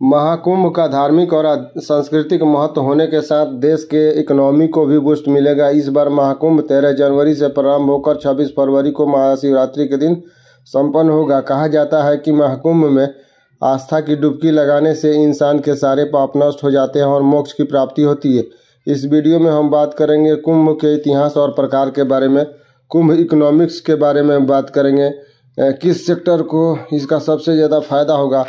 महाकुंभ का धार्मिक और सांस्कृतिक महत्व होने के साथ देश के इकोनॉमी को भी बूस्ट मिलेगा। इस बार महाकुंभ 13 जनवरी से प्रारंभ होकर 26 फरवरी को महाशिवरात्रि के दिन संपन्न होगा। कहा जाता है कि महाकुंभ में आस्था की डुबकी लगाने से इंसान के सारे पाप नष्ट हो जाते हैं और मोक्ष की प्राप्ति होती है। इस वीडियो में हम बात करेंगे कुंभ के इतिहास और प्रकार के बारे में, कुंभ इकोनॉमिक्स के बारे में बात करेंगे, किस सेक्टर को इसका सबसे ज़्यादा फायदा होगा,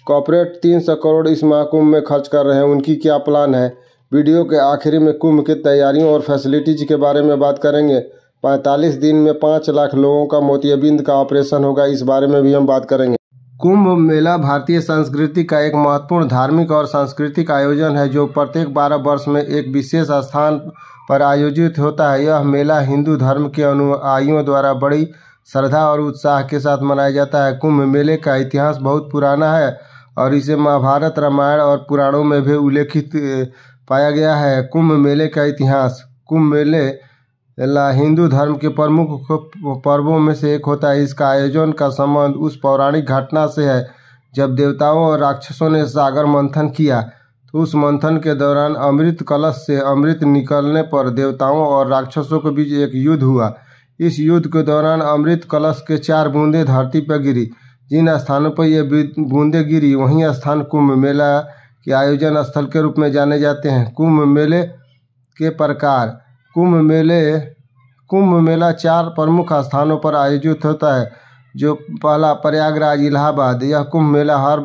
कॉर्पोरेट 300 करोड़ इस महाकुंभ में खर्च कर रहे हैं, उनकी क्या प्लान है। वीडियो के आखिरी में कुंभ की तैयारियों और फैसिलिटीज के बारे में बात करेंगे। 45 दिन में 5 लाख लोगों का मोतियाबिंद का ऑपरेशन होगा, इस बारे में भी हम बात करेंगे। कुंभ मेला भारतीय संस्कृति का एक महत्वपूर्ण धार्मिक और सांस्कृतिक आयोजन है जो प्रत्येक 12 वर्ष में एक विशेष स्थान पर आयोजित होता है। यह मेला हिंदू धर्म के अनुयायियों द्वारा बड़ी श्रद्धा और उत्साह के साथ मनाया जाता है। कुंभ मेले का इतिहास बहुत पुराना है और इसे महाभारत, रामायण और पुराणों में भी उल्लेखित पाया गया है। कुंभ मेले का इतिहास। कुंभ मेले हिंदू धर्म के प्रमुख पर्वों में से एक होता है। इसका आयोजन का संबंध उस पौराणिक घटना से है जब देवताओं और राक्षसों ने सागर मंथन किया। तो उस मंथन के दौरान अमृत कलश से अमृत निकलने पर देवताओं और राक्षसों के बीच एक युद्ध हुआ। इस युद्ध के दौरान अमृत कलश के 4 बूंदें धरती पर गिरी। जिन स्थानों पर ये बूंदें गिरी वहीं स्थान कुंभ मेला के आयोजन स्थल के रूप में जाने जाते हैं। कुंभ मेले के प्रकार। कुंभ मेला 4 प्रमुख स्थानों पर आयोजित होता है। जो पहला, प्रयागराज, इलाहाबाद। यह कुंभ मेला हर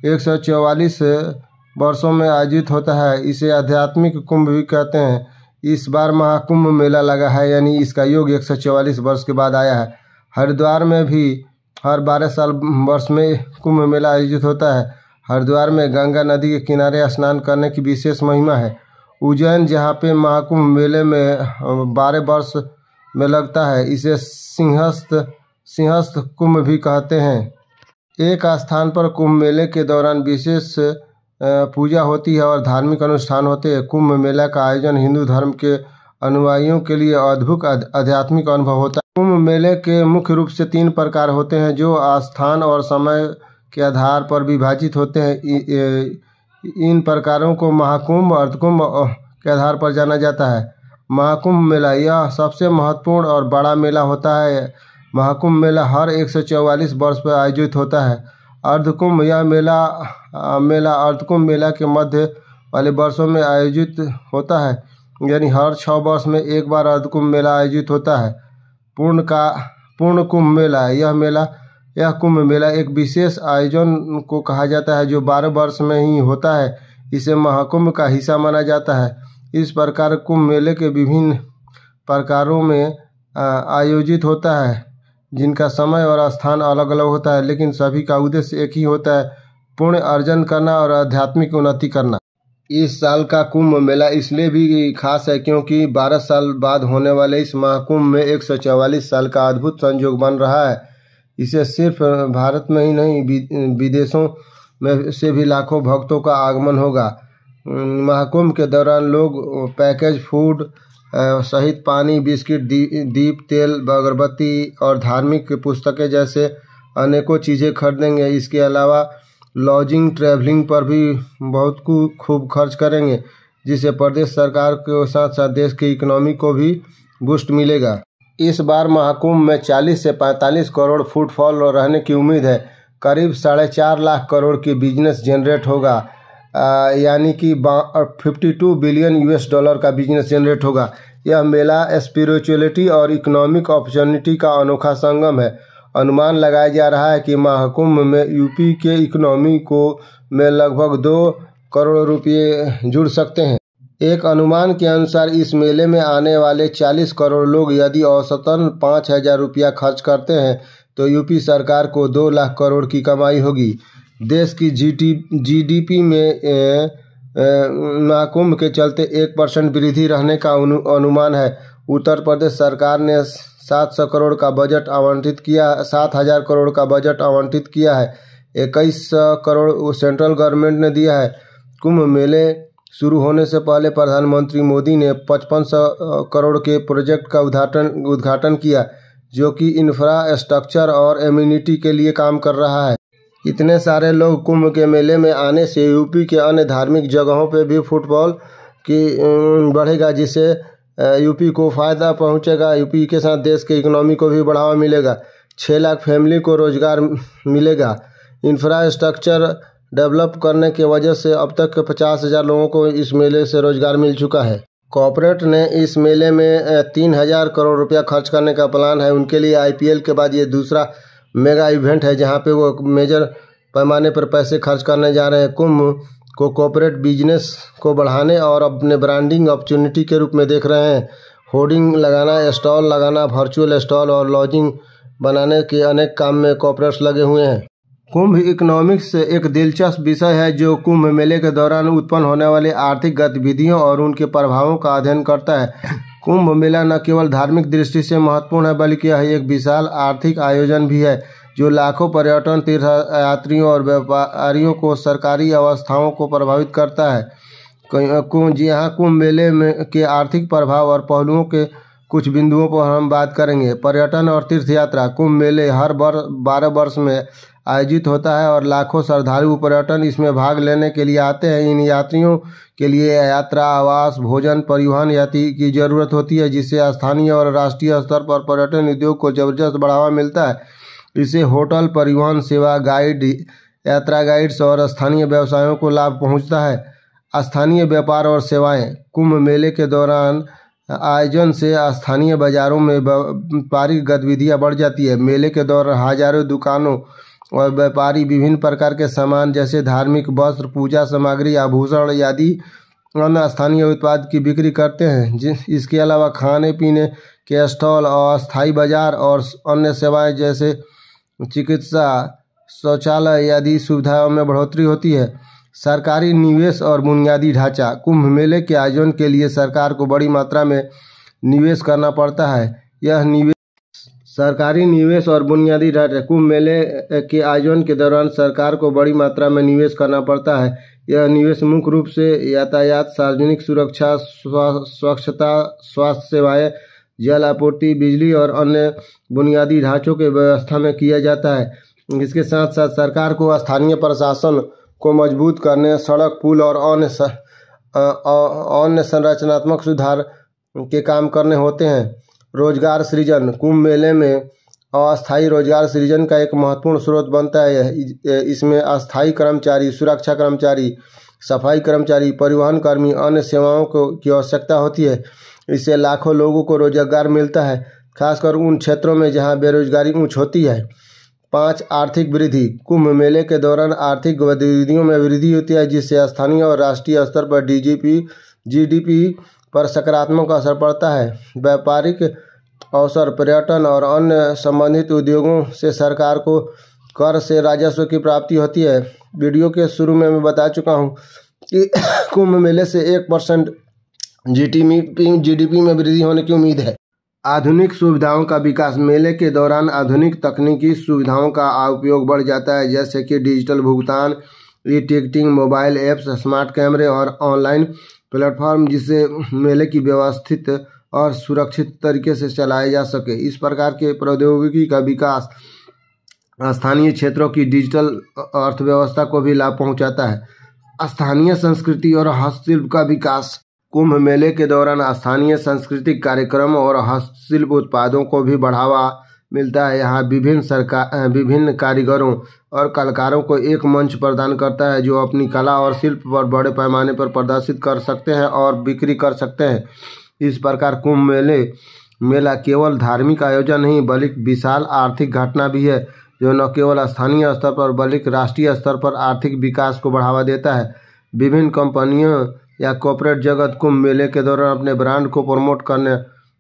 144 वर्षों में आयोजित होता है। इसे आध्यात्मिक कुंभ भी कहते हैं। इस बार महाकुंभ मेला लगा है, यानी इसका योग 144 वर्ष के बाद आया है। हरिद्वार में भी हर 12 वर्ष में कुंभ मेला आयोजित होता है। हरिद्वार में गंगा नदी के किनारे स्नान करने की विशेष महिमा है। उज्जैन, जहाँ पे महाकुंभ मेले में 12 वर्ष में लगता है, इसे सिंहस्थ कुंभ भी कहते हैं। एक स्थान पर कुंभ मेले के दौरान विशेष पूजा होती है और धार्मिक अनुष्ठान होते हैं। कुंभ मेला का आयोजन हिंदू धर्म के अनुयायियों के लिए अद्भुत आध्यात्मिक अनुभव होता है। कुंभ मेले के मुख्य रूप से 3 प्रकार होते हैं जो स्थान और समय के आधार पर विभाजित होते हैं। इन प्रकारों को महाकुंभ, अर्धकुंभ के आधार पर जाना जाता है। महाकुंभ मेला यह सबसे महत्वपूर्ण और बड़ा मेला होता है। महाकुंभ मेला हर 144 वर्ष पर आयोजित होता है। अर्धकुंभ, यह मेला अर्धकुंभ मेला के मध्य वाले वर्षों में आयोजित होता है, यानी हर 6 वर्ष में एक बार अर्धकुंभ मेला आयोजित होता है। पूर्ण कुंभ मेला। यह कुंभ मेला एक विशेष आयोजन को कहा जाता है जो 12 वर्ष में ही होता है। इसे महाकुंभ का हिस्सा माना जाता है। इस प्रकार कुंभ मेले के विभिन्न प्रकारों में आयोजित होता है, जिनका समय और स्थान अलग अलग होता है, लेकिन सभी का उद्देश्य एक ही होता है, पुण्य अर्जन करना और आध्यात्मिक उन्नति करना। इस साल का कुंभ मेला इसलिए भी खास है क्योंकि 12 साल बाद होने वाले इस महाकुंभ में 144 साल का अद्भुत संयोग बन रहा है। इसे सिर्फ भारत में ही नहीं, विदेशों में से भी लाखों भक्तों का आगमन होगा। महाकुंभ के दौरान लोग पैकेज फूड सहित पानी, बिस्किट, दीप, तेल, अगरबत्ती और धार्मिक पुस्तकें जैसे अनेकों चीज़ें खरीदेंगे। इसके अलावा लॉजिंग, ट्रैवलिंग पर भी बहुत खूब खर्च करेंगे, जिससे प्रदेश सरकार के साथ साथ देश की इकोनॉमी को भी बूस्ट मिलेगा। इस बार महाकुंभ में 40 से 45 करोड़ फुटफॉल रहने की उम्मीद है। करीब 4.5 लाख करोड़ की बिजनेस जनरेट होगा, यानी कि 52 बिलियन US$ का बिजनेस जनरेट होगा। यह मेला स्पिरिचुअलिटी और इकोनॉमिक अपॉर्चुनिटी का अनोखा संगम है। अनुमान लगाया जा रहा है कि महाकुंभ में यूपी के इकोनॉमी में लगभग 2 करोड़ रुपये जुड़ सकते हैं। एक अनुमान के अनुसार इस मेले में आने वाले 40 करोड़ लोग यदि औसतन 5,000 रुपया खर्च करते हैं तो यूपी सरकार को 2 लाख करोड़ की कमाई होगी। देश की GDP में महाकुंभ के चलते 1% वृद्धि रहने का अनुमान है। उत्तर प्रदेश सरकार ने 700 करोड़ का बजट आवंटित किया 7,000 करोड़ का बजट आवंटित किया है। 21 करोड़ सेंट्रल गवर्नमेंट ने दिया है। कुंभ मेले शुरू होने से पहले प्रधानमंत्री मोदी ने 5500 करोड़ के प्रोजेक्ट का उद्घाटन किया, जो कि इंफ्रास्ट्रक्चर और एम्यूनिटी के लिए काम कर रहा है। इतने सारे लोग कुंभ के मेले में आने से यूपी के अन्य धार्मिक जगहों पे भी फुटबॉल की बढ़ेगा, जिससे यूपी को फ़ायदा पहुंचेगा। यूपी के साथ देश के इकोनॉमी को भी बढ़ावा मिलेगा। 6 लाख फैमिली को रोजगार मिलेगा। इंफ्रास्ट्रक्चर डेवलप करने की वजह से अब तक 50,000 लोगों को इस मेले से रोजगार मिल चुका है। कॉर्पोरेट ने इस मेले में 3,000 करोड़ रुपया खर्च करने का प्लान है। उनके लिए आईपीएल के बाद ये दूसरा मेगा इवेंट है जहां पे वो मेजर पैमाने पर पैसे खर्च करने जा रहे हैं। कुंभ को कॉर्पोरेट बिजनेस को बढ़ाने और अपने ब्रांडिंग अपॉर्चुनिटी के रूप में देख रहे हैं। होर्डिंग लगाना, स्टॉल लगाना, वर्चुअल स्टॉल और लॉजिंग बनाने के अनेक काम में कॉर्पोरेट्स लगे हुए हैं। कुंभ इकोनॉमिक्स एक दिलचस्प विषय है जो कुंभ मेले के दौरान उत्पन्न होने वाली आर्थिक गतिविधियों और उनके प्रभावों का अध्ययन करता है। कुंभ मेला न केवल धार्मिक दृष्टि से महत्वपूर्ण है बल्कि यह एक विशाल आर्थिक आयोजन भी है जो लाखों पर्यटन, तीर्थयात्रियों और व्यापारियों को सरकारी अवस्थाओं को प्रभावित करता है। यहाँ कुंभ मेले में के आर्थिक प्रभाव और पहलुओं के कुछ बिंदुओं पर हम बात करेंगे। पर्यटन और तीर्थयात्रा। कुंभ मेले हर 12 वर्ष में आयोजित होता है और लाखों श्रद्धालु पर्यटन इसमें भाग लेने के लिए आते हैं। इन यात्रियों के लिए यात्रा, आवास, भोजन, परिवहन यात्री की जरूरत होती है, जिससे स्थानीय और राष्ट्रीय स्तर पर पर्यटन उद्योग को जबरदस्त बढ़ावा मिलता है। इससे होटल, परिवहन सेवा, गाइड, यात्रा गाइड्स और स्थानीय व्यवसायों को लाभ पहुंचता है। स्थानीय व्यापार और सेवाएं। कुंभ मेले के दौरान आयोजन से स्थानीय बाजारों में व्यापारिक गतिविधियां बढ़ जाती है। मेले के दौरान हजारों दुकानों और व्यापारी विभिन्न प्रकार के सामान जैसे धार्मिक वस्त्र, पूजा सामग्री, आभूषण आदि अन्य स्थानीय उत्पाद की बिक्री करते हैं। इसके अलावा खाने पीने के स्टॉल, अस्थायी बाजार और अन्य सेवाएं जैसे चिकित्सा, शौचालय आदि सुविधाओं में बढ़ोतरी होती है। सरकारी निवेश और बुनियादी ढांचा। कुंभ मेले के आयोजन के लिए सरकार को बड़ी मात्रा में निवेश करना पड़ता है। यह निवेश सरकारी निवेश और बुनियादी ढांचा। कुंभ मेले के आयोजन के दौरान सरकार को बड़ी मात्रा में निवेश करना पड़ता है। यह निवेश मुख्य रूप से यातायात, सार्वजनिक सुरक्षा, स्वच्छता, स्वास्थ्य सेवाएं, जल आपूर्ति, बिजली और अन्य बुनियादी ढांचों के व्यवस्था में किया जाता है। इसके साथ साथ सरकार को स्थानीय प्रशासन को मजबूत करने, सड़क, पुल और अन्य संरचनात्मक सुधार के काम करने होते हैं। रोजगार सृजन। कुंभ मेले में अस्थायी रोजगार सृजन का एक महत्वपूर्ण स्रोत बनता है। इसमें अस्थायी कर्मचारी, सुरक्षा कर्मचारी, सफाई कर्मचारी, परिवहन कर्मी, अन्य सेवाओं की आवश्यकता होती है। इससे लाखों लोगों को रोजगार मिलता है, खासकर उन क्षेत्रों में जहां बेरोजगारी उच्च होती है। 5. आर्थिक वृद्धि। कुंभ मेले के दौरान आर्थिक गतिविधियों में वृद्धि होती है, जिससे स्थानीय और राष्ट्रीय स्तर पर जीडीपी पर सकारात्मक असर पड़ता है। व्यापारिक अवसर, पर्यटन और अन्य संबंधित उद्योगों से सरकार को कर से राजस्व की प्राप्ति होती है। वीडियो के शुरू में मैं बता चुका हूँ कि कुंभ मेले से 1% जीडीपी में वृद्धि होने की उम्मीद है। आधुनिक सुविधाओं का विकास। मेले के दौरान आधुनिक तकनीकी सुविधाओं का उपयोग बढ़ जाता है, जैसे कि डिजिटल भुगतान, ई-टिकटिंग, मोबाइल ऐप्स, स्मार्ट कैमरे और ऑनलाइन प्लेटफॉर्म, जिससे मेले की व्यवस्थित और सुरक्षित तरीके से चलाए जा सके। इस प्रकार के प्रौद्योगिकी का विकास स्थानीय क्षेत्रों की डिजिटल अर्थव्यवस्था को भी लाभ पहुंचाता है। स्थानीय संस्कृति और हस्तशिल्प का विकास। कुंभ मेले के दौरान स्थानीय सांस्कृतिक कार्यक्रम और हस्तशिल्प उत्पादों को भी बढ़ावा मिलता है। यहाँ विभिन्न कारीगरों और कलाकारों को एक मंच प्रदान करता है जो अपनी कला और शिल्प पर बड़े पैमाने पर प्रदर्शित कर सकते हैं और बिक्री कर सकते हैं। इस प्रकार कुंभ मेला केवल धार्मिक आयोजन नहीं बल्कि विशाल आर्थिक घटना भी है, जो न केवल स्थानीय स्तर पर बल्कि राष्ट्रीय स्तर पर आर्थिक विकास को बढ़ावा देता है। विभिन्न कंपनियों या कॉर्पोरेट जगत कुंभ मेले के दौरान अपने ब्रांड को प्रमोट करने,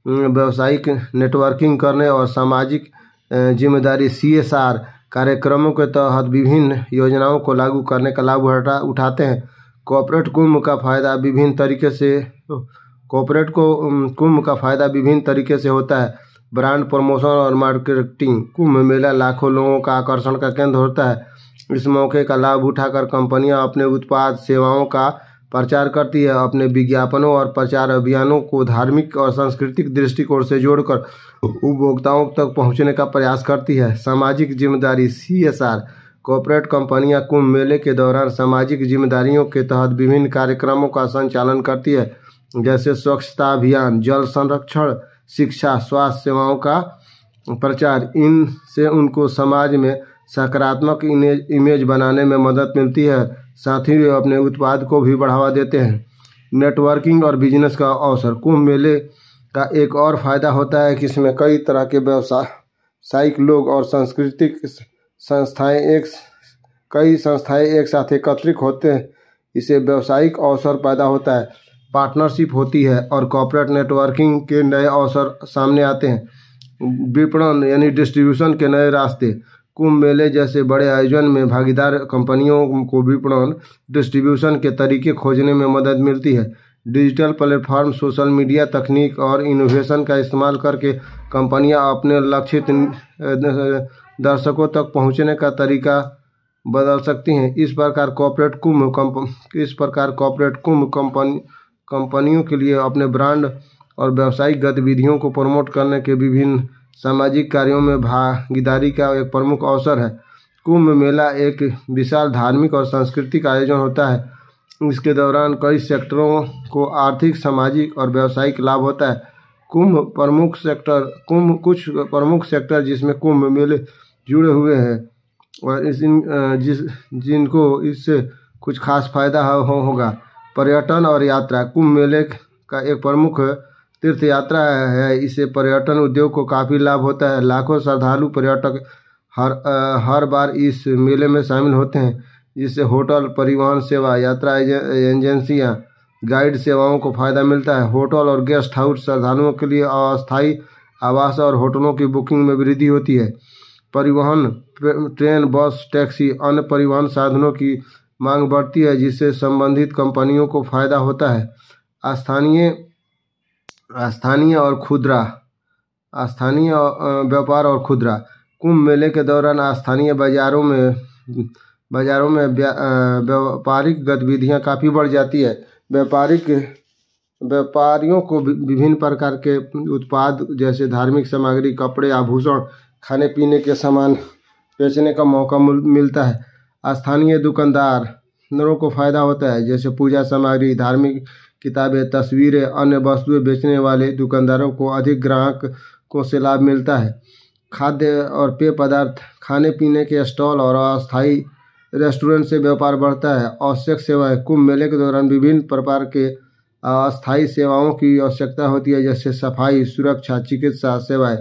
व्यावसायिक नेटवर्किंग करने और सामाजिक जिम्मेदारी CSR कार्यक्रमों के तहत विभिन्न योजनाओं को लागू करने का लाभ उठाते हैं। कॉर्पोरेट कुंभ का फायदा विभिन्न तरीके से होता है। ब्रांड प्रमोशन और मार्केटिंग। कुंभ मेला लाखों लोगों का आकर्षण का केंद्र होता है। इस मौके का लाभ उठाकर कंपनियां अपने उत्पाद, सेवाओं का प्रचार करती है, अपने विज्ञापनों और प्रचार अभियानों को धार्मिक और सांस्कृतिक दृष्टिकोण से जोड़कर उपभोक्ताओं तक पहुंचने का प्रयास करती है। सामाजिक जिम्मेदारी CSR। कॉर्पोरेट कंपनियां कुंभ मेले के दौरान सामाजिक जिम्मेदारियों के तहत विभिन्न कार्यक्रमों का संचालन करती है, जैसे स्वच्छता अभियान, जल संरक्षण, शिक्षा, स्वास्थ्य सेवाओं का प्रचार। इनसे उनको समाज में सकारात्मक इमेज बनाने में मदद मिलती है, साथ ही वे अपने उत्पाद को भी बढ़ावा देते हैं। नेटवर्किंग और बिजनेस का अवसर। कुंभ मेले का एक और फायदा होता है कि इसमें कई तरह के व्यावसायिक लोग और सांस्कृतिक कई संस्थाएं एक साथ एकत्रित होते हैं। इससे व्यावसायिक अवसर पैदा होता है, पार्टनरशिप होती है और कॉर्पोरेट नेटवर्किंग के नए अवसर सामने आते हैं। विपणन यानी डिस्ट्रीब्यूशन के नए रास्ते। कुंभ मेले जैसे बड़े आयोजन में भागीदार कंपनियों को विपणन डिस्ट्रीब्यूशन के तरीके खोजने में मदद मिलती है। डिजिटल प्लेटफॉर्म, सोशल मीडिया तकनीक और इनोवेशन का इस्तेमाल करके कंपनियां अपने लक्षित दर्शकों तक पहुंचने का तरीका बदल सकती हैं। इस प्रकार कॉर्पोरेट कुंभ कंपनियों के लिए अपने ब्रांड और व्यावसायिक गतिविधियों को प्रमोट करने के विभिन्न सामाजिक कार्यों में भागीदारी का एक प्रमुख अवसर है। कुंभ मेला एक विशाल धार्मिक और सांस्कृतिक आयोजन होता है। इसके दौरान कई सेक्टरों को आर्थिक, सामाजिक और व्यावसायिक लाभ होता है। कुछ प्रमुख सेक्टर जिसमें कुंभ मेले जुड़े हुए हैं और जिनको इससे कुछ खास फायदा होगा। पर्यटन और यात्रा। कुंभ मेले का एक प्रमुख तीर्थ यात्रा है। इससे पर्यटन उद्योग को काफ़ी लाभ होता है। लाखों श्रद्धालु पर्यटक हर बार इस मेले में शामिल होते हैं, जिससे होटल, परिवहन सेवा, यात्रा एजेंसियां, गाइड सेवाओं को फायदा मिलता है। होटल और गेस्ट हाउस श्रद्धालुओं के लिए अस्थायी आवास और होटलों की बुकिंग में वृद्धि होती है। परिवहन, ट्रेन, बस, टैक्सी, अन्य परिवहन साधनों की मांग बढ़ती है, जिससे संबंधित कंपनियों को फायदा होता है। स्थानीय व्यापार और खुदरा। कुंभ मेले के दौरान स्थानीय बाजारों में व्यापारिक गतिविधियां काफ़ी बढ़ जाती है। व्यापारियों को विभिन्न प्रकार के उत्पाद जैसे धार्मिक सामग्री, कपड़े, आभूषण, खाने पीने के सामान बेचने का मौका मिलता है। स्थानीय दुकानदारों को फायदा होता है, जैसे पूजा सामग्री, धार्मिक किताबें, तस्वीरें, अन्य वस्तुएं बेचने वाले दुकानदारों को अधिक ग्राहकों से लाभ मिलता है। खाद्य और पेय पदार्थ, खाने पीने के स्टॉल और अस्थायी रेस्टोरेंट से व्यापार बढ़ता है। आवश्यक सेवाएं। कुंभ मेले के दौरान विभिन्न प्रकार के अस्थायी सेवाओं की आवश्यकता होती है, जैसे सफाई, सुरक्षा, चिकित्सा सेवाएं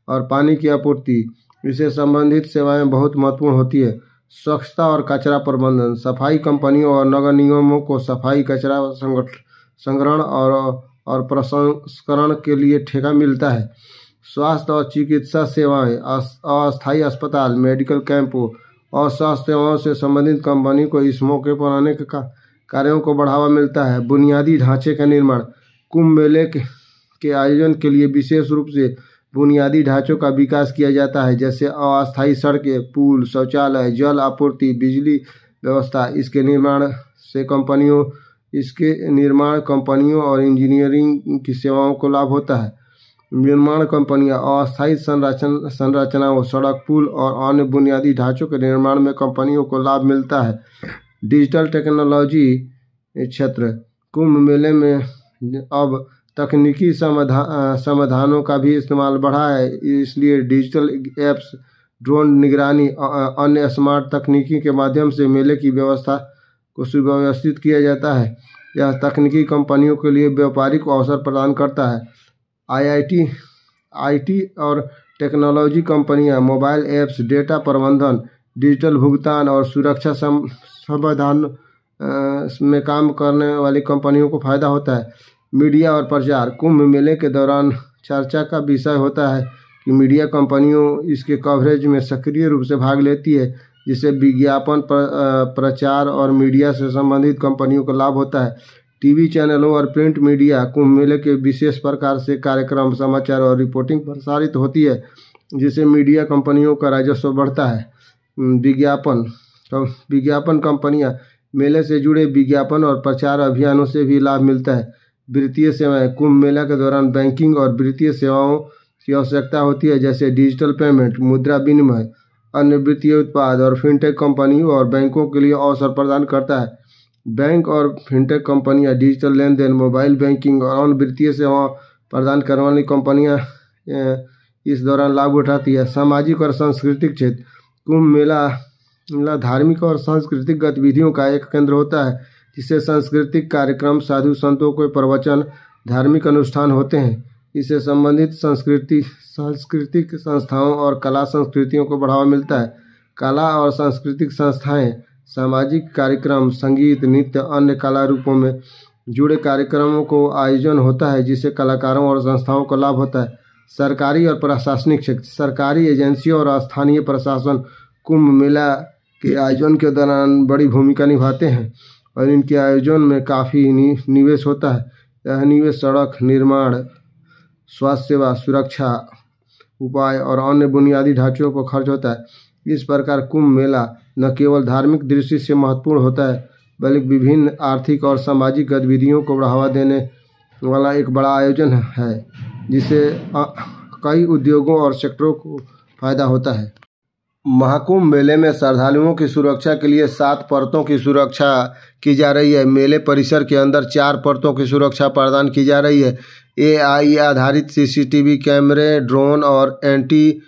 और पानी की आपूर्ति। इससे संबंधित सेवाएं बहुत महत्वपूर्ण होती है। स्वच्छता और कचरा प्रबंधन। सफाई कंपनियों और नगर निगमों को सफाई, कचरा संग्रहण और प्रसंस्करण के लिए ठेका मिलता है। स्वास्थ्य और चिकित्सा सेवाएं। अस्थायी अस्पताल, मेडिकल कैंपों और स्वास्थ्य सेवाओं से संबंधित कंपनी को इस मौके पर अनेक कार्यों को बढ़ावा मिलता है। बुनियादी ढांचे का निर्माण। कुंभ मेले के आयोजन के लिए विशेष रूप से बुनियादी ढांचों का विकास किया जाता है, जैसे अस्थायी सड़कें, पुल, शौचालय, जल आपूर्ति, बिजली व्यवस्था। इसके निर्माण कंपनियों और इंजीनियरिंग की सेवाओं को लाभ होता है। निर्माण कंपनियां अस्थायी संरचनाओं, सड़क, पुल और अन्य बुनियादी ढांचों के निर्माण में कंपनियों को लाभ मिलता है। डिजिटल टेक्नोलॉजी क्षेत्र। कुंभ मेले में अब तकनीकी समाधानों का भी इस्तेमाल बढ़ा है, इसलिए डिजिटल एप्स, ड्रोन निगरानी, अन्य स्मार्ट तकनीकी के माध्यम से मेले की व्यवस्था को सुव्यवस्थित किया जाता है। यह तकनीकी कंपनियों के लिए व्यापारिक अवसर प्रदान करता है। आईटी और टेक्नोलॉजी कंपनियां मोबाइल ऐप्स, डेटा प्रबंधन, डिजिटल भुगतान और सुरक्षा समाधान में काम करने वाली कंपनियों को फायदा होता है। मीडिया और प्रचार। कुंभ मेले के दौरान चर्चा का विषय होता है कि मीडिया कंपनियों इसके कवरेज में सक्रिय रूप से भाग लेती है, जिससे विज्ञापन, प्रचार और मीडिया से संबंधित कंपनियों को लाभ होता है। टीवी चैनलों और प्रिंट मीडिया। कुंभ मेले के विशेष प्रकार से कार्यक्रम, समाचार और रिपोर्टिंग प्रसारित होती है, जिससे मीडिया कंपनियों का राजस्व बढ़ता है। विज्ञापन कंपनियां मेले से जुड़े विज्ञापन और प्रचार अभियानों से भी लाभ मिलता है। वित्तीय सेवाएं। कुंभ मेला के दौरान बैंकिंग और वित्तीय सेवाओं की आवश्यकता होती है, जैसे डिजिटल पेमेंट, मुद्रा विनिमय, अन्य वित्तीय उत्पाद और फिनटेक कंपनियों और बैंकों के लिए अवसर प्रदान करता है। बैंक और फिनटेक कंपनियां डिजिटल लेन देन, मोबाइल बैंकिंग और अन्य वित्तीय सेवा प्रदान करने वाली कंपनियां इस दौरान लाभ उठाती है। सामाजिक और सांस्कृतिक क्षेत्र, कुंभ मेला धार्मिक और सांस्कृतिक गतिविधियों का एक केंद्र होता है, जिससे सांस्कृतिक कार्यक्रम, साधु संतों के प्रवचन, धार्मिक अनुष्ठान होते हैं। इससे संबंधित सांस्कृतिक संस्थाओं और कला संस्कृतियों को बढ़ावा मिलता है। कला और सांस्कृतिक संस्थाएं सामाजिक कार्यक्रम, संगीत, नृत्य, अन्य कला रूपों में जुड़े कार्यक्रमों को आयोजन होता है, जिससे कलाकारों और संस्थाओं को लाभ होता है। सरकारी और प्रशासनिक क्षेत्र, सरकारी एजेंसियों और स्थानीय प्रशासन कुंभ मेला के आयोजन के दौरान बड़ी भूमिका निभाते हैं और इनके आयोजन में काफ़ी निवेश होता है। यह निवेश सड़क निर्माण, स्वास्थ्य सेवा, सुरक्षा उपाय और अन्य बुनियादी ढांचों पर खर्च होता है। इस प्रकार कुंभ मेला न केवल धार्मिक दृष्टि से महत्वपूर्ण होता है, बल्कि विभिन्न आर्थिक और सामाजिक गतिविधियों को बढ़ावा देने वाला एक बड़ा आयोजन है, जिससे कई उद्योगों और सेक्टरों को फायदा होता है। महाकुंभ मेले में श्रद्धालुओं की सुरक्षा के लिए 7 परतों की सुरक्षा की जा रही है। मेले परिसर के अंदर 4 परतों की सुरक्षा प्रदान की जा रही है। AI आधारित CCTV कैमरे, ड्रोन और एंटी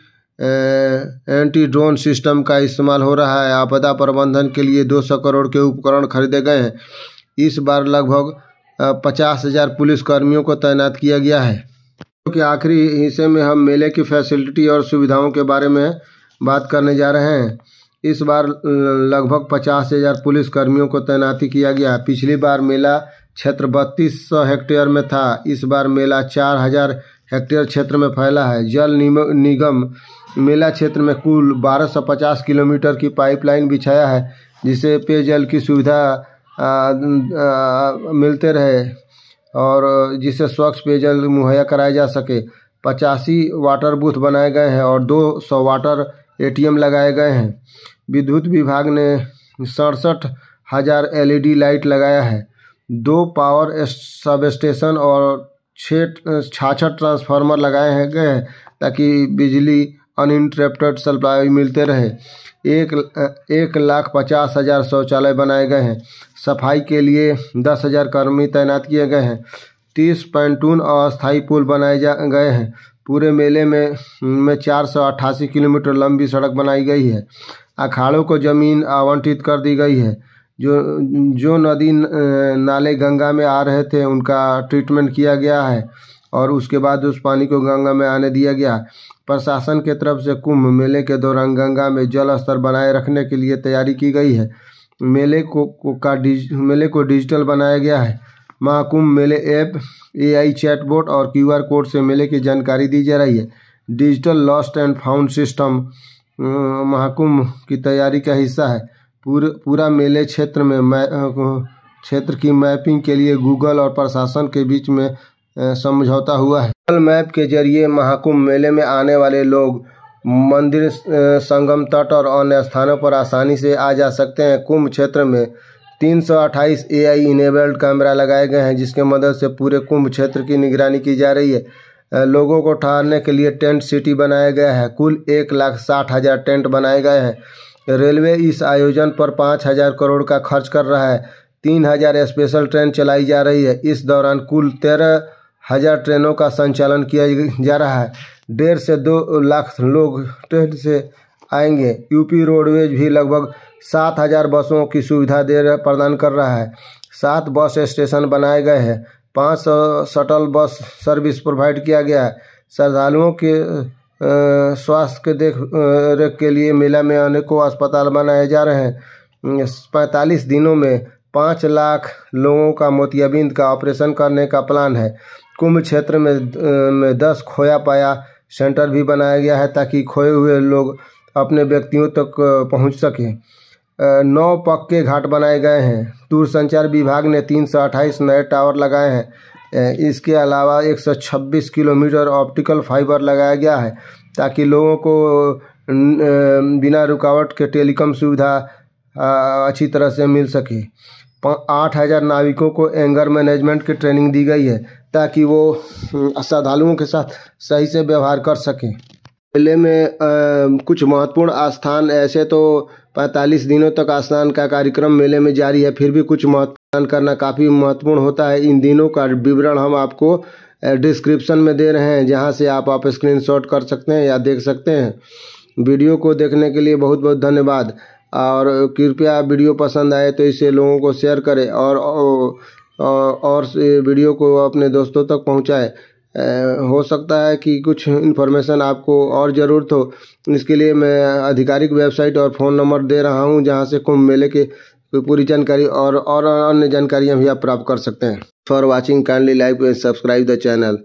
ड्रोन सिस्टम का इस्तेमाल हो रहा है। आपदा प्रबंधन के लिए 200 करोड़ के उपकरण खरीदे गए हैं। इस बार लगभग 50,000 पुलिसकर्मियों को तैनात किया गया है। के आखिरी हिस्से में हम मेले की फैसिलिटी और सुविधाओं के बारे में बात करने जा रहे हैं। इस बार लगभग 50,000 पुलिसकर्मियों को तैनाती किया गया। पिछली बार मेला क्षेत्र 3200 हेक्टेयर में था। इस बार मेला 4000 हेक्टेयर क्षेत्र में फैला है। जल निगम मेला क्षेत्र में कुल 1250 किलोमीटर की पाइपलाइन बिछाया है, जिससे पेयजल की सुविधा मिलते रहे और जिससे स्वच्छ पेयजल मुहैया कराया जा सके। 85 वाटर बूथ बनाए गए हैं और 200 वाटर ATM लगाए गए हैं। विद्युत विभाग ने 67,000 LED लाइट लगाया है। 2 पावर सब स्टेशन और 66 ट्रांसफार्मर लगाए गए हैं, ताकि बिजली अनइंटरप्टेड सप्लाई मिलते रहे। 1,50,000 शौचालय बनाए गए हैं। सफाई के लिए 10,000 कर्मी तैनात किए गए हैं। 30 पैंटून अस्थायी पुल बनाए गए हैं। पूरे मेले में 488 किलोमीटर लंबी सड़क बनाई गई है। अखाड़ों को जमीन आवंटित कर दी गई है। जो नदी नाले गंगा में आ रहे थे, उनका ट्रीटमेंट किया गया है और उसके बाद उस पानी को गंगा में आने दिया गया। प्रशासन के तरफ से कुंभ मेले के दौरान गंगा में जल स्तर बनाए रखने के लिए तैयारी की गई है। मेले को डिजिटल बनाया गया है। महाकुंभ मेले ऐप, AI चैटबॉट और QR कोड से मेले की जानकारी दी जा रही है। Digital lost and found system Mahakumbh की तैयारी का हिस्सा है। पूरा मेले क्षेत्र की मैपिंग के लिए गूगल और प्रशासन के बीच में समझौता हुआ है। गूगल मैप के जरिए महाकुंभ मेले में आने वाले लोग मंदिर, संगम तट और अन्य स्थानों पर आसानी से आ जा सकते हैं। कुंभ क्षेत्र में 328 AI इनेबल्ड कैमरा लगाए गए हैं, जिसके मदद से पूरे कुंभ क्षेत्र की निगरानी की जा रही है। लोगों को ठहरने के लिए टेंट सिटी बनाया गया है। कुल 1,60,000 टेंट बनाए गए हैं। रेलवे इस आयोजन पर 5,000 करोड़ का खर्च कर रहा है। 3,000 स्पेशल ट्रेन चलाई जा रही है। इस दौरान कुल 13,000 ट्रेनों का संचालन किया जा रहा है। 1.5 से 2 लाख लोग ट्रेन से आएंगे। यूपी रोडवेज भी लगभग 7,000 बसों की सुविधा प्रदान कर रहा है। 7 बस स्टेशन बनाए गए हैं। 500 शटल बस सर्विस प्रोवाइड किया गया है। श्रद्धालुओं के स्वास्थ्य के देख रेख के लिए मेला में अनेकों अस्पताल बनाए जा रहे हैं। 45 दिनों में 5 लाख लोगों का मोतियाबिंद का ऑपरेशन करने का प्लान है। कुंभ क्षेत्र में 10 खोया पाया सेंटर भी बनाया गया है, ताकि खोए हुए लोग अपने व्यक्तियों तक पहुंच सकें। 9 पक्के घाट बनाए गए हैं। दूरसंचार विभाग ने 328 नए टावर लगाए हैं। इसके अलावा 126 किलोमीटर ऑप्टिकल फाइबर लगाया गया है, ताकि लोगों को बिना रुकावट के टेलीकॉम सुविधा अच्छी तरह से मिल सके। 8,000 नाविकों को एंगर मैनेजमेंट की ट्रेनिंग दी गई है, ताकि वो श्रद्धालुओं के साथ सही से व्यवहार कर सकें। मेले में कुछ महत्वपूर्ण स्थान, ऐसे तो 45 दिनों तक स्नान का कार्यक्रम मेले में जारी है, फिर भी कुछ स्नान करना काफ़ी महत्वपूर्ण होता है। इन दिनों का विवरण हम आपको डिस्क्रिप्शन में दे रहे हैं, जहां से आप स्क्रीनशॉट कर सकते हैं या देख सकते हैं। वीडियो को देखने के लिए बहुत बहुत धन्यवाद, और कृपया वीडियो पसंद आए तो इसे लोगों को शेयर करें और वीडियो को अपने दोस्तों तक पहुंचाएं। हो सकता है कि कुछ इन्फॉर्मेशन आपको और ज़रूरत हो, इसके लिए मैं आधिकारिक वेबसाइट और फ़ोन नंबर दे रहा हूं, जहां से कुंभ मेले के पूरी जानकारी और अन्य जानकारियां भी आप प्राप्त कर सकते हैं। For watching kindly like and subscribe the channel.